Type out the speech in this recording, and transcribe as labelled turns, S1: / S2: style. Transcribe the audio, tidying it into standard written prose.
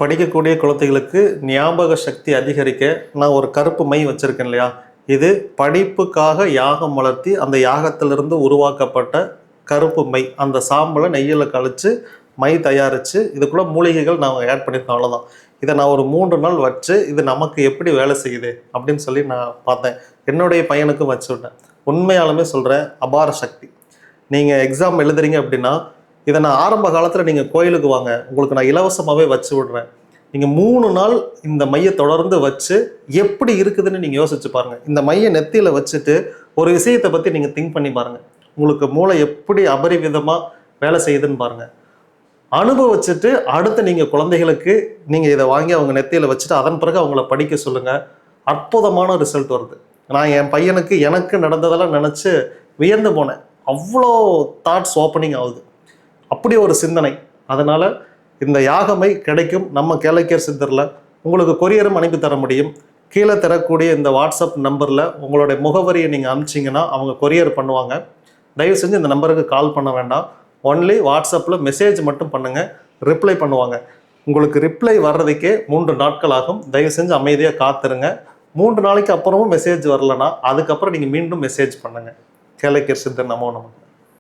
S1: படிக்கக்கூடிய குழந்தைகளுக்கு ஞாபக சக்தி அதிகரிக்க நான் ஒரு கருப்பு மை வச்சுருக்கேன் இல்லையா, இது படிப்புக்காக யாகம் வளர்த்தி அந்த யாகத்திலிருந்து உருவாக்கப்பட்ட கருப்பு மை. அந்த சாம்பலை நெய்யில் கழித்து மை தயாரித்து இதுக்குள்ளே மூலிகைகள் நான் ஆட் பண்ணியிருக்கேன், அவ்வளோதான். இதை நான் ஒரு 3 நாள் வச்சு இது நமக்கு எப்படி வேலை செய்யுது அப்படின்னு சொல்லி நான் பார்த்தேன். என்னுடைய பையனுக்கும் வச்சு விட்டேன். உண்மையாலுமே சொல்கிறேன், அபார சக்தி. நீங்கள் எக்ஸாம் எழுதுறீங்க அப்படின்னா இதை நான் ஆரம்ப காலத்தில் நீங்கள் கோயிலுக்கு வாங்க, உங்களுக்கு நான் இலவசமாகவே வச்சு விட்றேன். நீங்கள் 3 நாள் இந்த மையை தொடர்ந்து வச்சு எப்படி இருக்குதுன்னு நீங்கள் யோசிச்சு பாருங்கள். இந்த மையை நெத்தியில் வச்சுட்டு ஒரு விஷயத்தை பற்றி நீங்கள் திங்க் பண்ணி பாருங்கள். உங்களுக்கு மூளை எப்படி அபரிவிதமாக வேலை செய்யுதுன்னு பாருங்கள். அனுபவிச்சுட்டு அடுத்து நீங்கள் குழந்தைகளுக்கு நீங்கள் இதை வாங்கி அவங்க நெத்தியில் வச்சுட்டு அதன் பிறகு அவங்கள படிக்க சொல்லுங்கள். அற்புதமான ரிசல்ட் வருது. நான் என் பையனுக்கு எனக்கு நடந்ததெல்லாம் நினச்சி வியந்து போனேன். அவ்வளோ தாட்ஸ் ஓப்பனிங் ஆகுது, அப்படி ஒரு சிந்தனை. அதனால் இந்த யாகமை கிடைக்கும் நம்ம கேளக்கியர் சித்தரில். உங்களுக்கு கொரியரும் அனுப்பி தர முடியும். கீழே தரக்கூடிய இந்த வாட்ஸ்அப் நம்பரில் உங்களுடைய முகவரியை நீங்கள் அனுப்பிச்சிங்கன்னா அவங்க கொரியர் பண்ணுவாங்க. தயவு செஞ்சு இந்த நம்பருக்கு கால் பண்ண வேண்டாம். ஒன்லி வாட்ஸ்அப்பில் மெசேஜ் மட்டும் பண்ணுங்கள், ரிப்ளை பண்ணுவாங்க. உங்களுக்கு ரிப்ளை வர்றதுக்கே 3 நாட்கள் ஆகும். தயவு செஞ்சு அமைதியாக காத்துருங்க. 3 நாளைக்கு அப்புறமும் மெசேஜ் வரலன்னா அதுக்கப்புறம் நீங்கள் மீண்டும் மெசேஜ் பண்ணுங்கள். கேளக்கியர் சித்தர் நமோ நம.